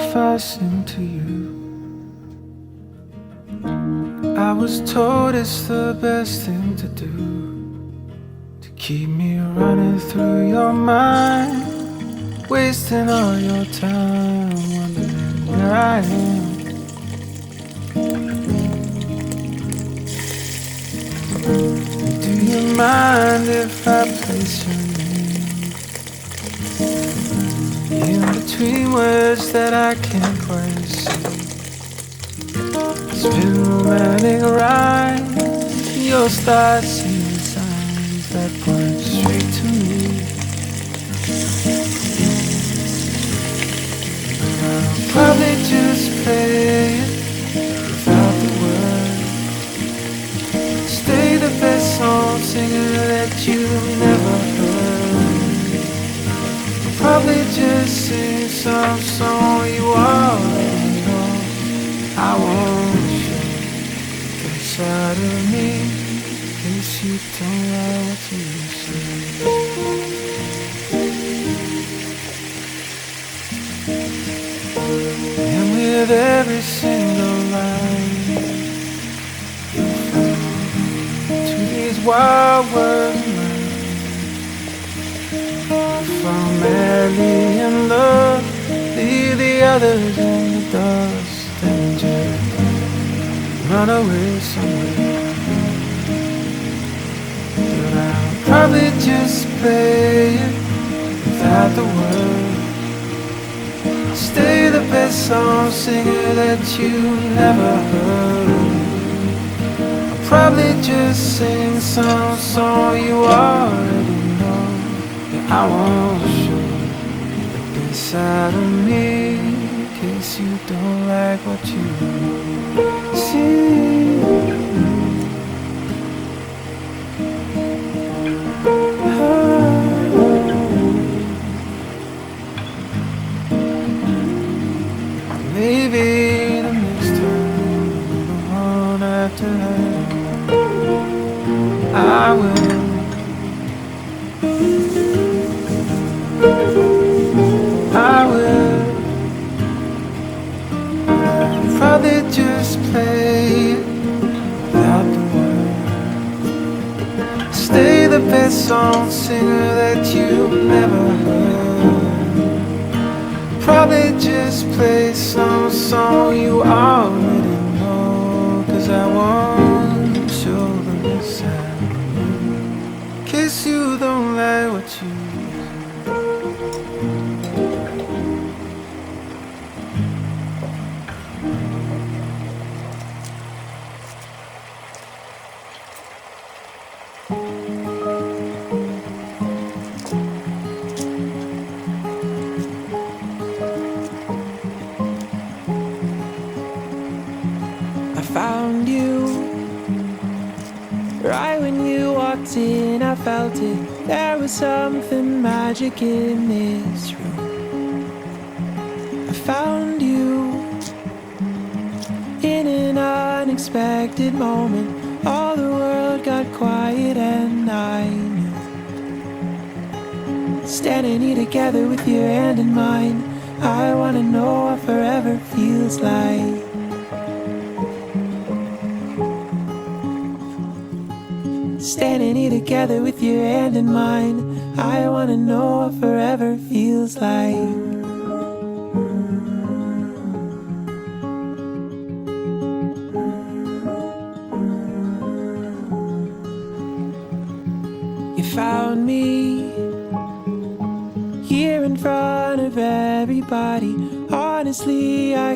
if I sing to you? I was told it's the best thing to do, to keep me running through your mind, wasting all your time, wondering where I am. Do you mind if I place your name in between words that I can't quite see? Spin romantic rhyme, you'll start seeing signs that point straight to me. I'll probably just play it without the words. Stay the best song singer that you never heard. I'll probably just sing some song you already know. I won't show the side of me, in case you don't like what you say. And with every single line you fall to these wild words of mine, if I'm madly in love, leave the others in the dust and just run away somewhere. But I'll probably just play it without the words. Stay the best song singer that you never heard. I'll probably just sing some song you already know. Yeah, I won't show the best side of me, in case you don't like what you see. Maybe the next time, the one after that, I will. I will. I'll probably just play it without the words. Stay the best song singer that you never heard. Probably just play some song you already know, 'cause I won't show the side, in case you don't like what you found you. Right when you walked in, I felt it. There was something magic in this room. I found you in an unexpected moment. All the world got quiet and I knew. Standing here together with your hand in mine, I wanna know what forever feels like. Standing here together with your hand in mine, I wanna know what forever feels like. You found me here in front of everybody. Honestly, I